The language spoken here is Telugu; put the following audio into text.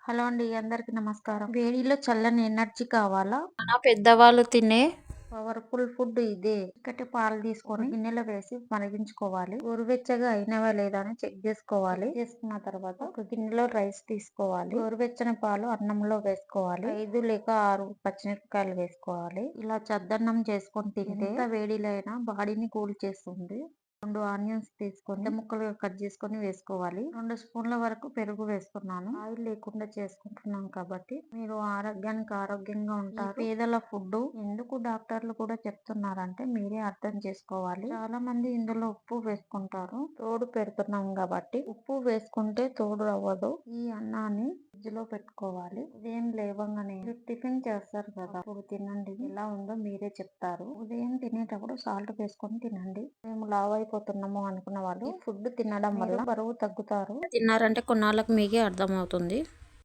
హలో అండి. అందరికి నమస్కారం. వేడిలో చల్లని ఎనర్జీ కావాలా? మన పెద్దవాళ్ళు తినే పవర్ఫుల్ ఫుడ్ ఇదే. చిక్కటి పాలు తీసుకొని గిన్నెలో వేసి మరిగించుకోవాలి. గోరువెచ్చగా అయినవా లేదా అని చెక్ చేసుకోవాలి. చేసుకున్న తర్వాత ఒక గిన్నెలో రైస్ తీసుకోవాలి. గోరువెచ్చని పాలు అన్నంలో వేసుకోవాలి. 5 లేక 6 పచ్చిమిరపకాయలు వేసుకోవాలి. ఇలా చద్దన్నం చేసుకొని తింటే ఎంత వేడిలో అయినా బాడీని కూల్ చేస్తుంది. 2 ఆనియన్స్ తీసుకొని పెద్ద ముక్కలుగా కట్ చేసుకొని వేసుకోవాలి. 2 స్పూన్ల వరకు పెరుగు వేసుకున్నాను. ఆయిల్ లేకుండా చేసుకుంటున్నాం కాబట్టి మీరు ఆరోగ్యానికి ఆరోగ్యంగా ఉంటారు. పేదల ఫుడ్ ఎందుకు డాక్టర్లు కూడా చెప్తున్నారంటే మీరే అర్థం చేసుకోవాలి. చాలా మంది ఇందులో ఉప్పు వేసుకుంటారు. తోడు పెడుతున్నాం కాబట్టి ఉప్పు వేసుకుంటే తోడు అవ్వదు. ఈ అన్నాన్ని ఫ్రిడ్జ్ లో పెట్టుకోవాలి. ఉదయం లేవగానే మీరు టిఫిన్ చేస్తారు కదా, అప్పుడు తినండి. ఎలా ఉందో మీరే చెప్తారు. ఉదయం తినేటప్పుడు సాల్ట్ వేసుకొని తినండి. మేము లావు అయిపోతున్నాము అనుకున్న వాళ్ళు ఫుడ్ తినడం వల్ల బరువు తగ్గుతారు. తిన్నారంటే కొన్నాళ్ళకు మీకే అర్థమవుతుంది.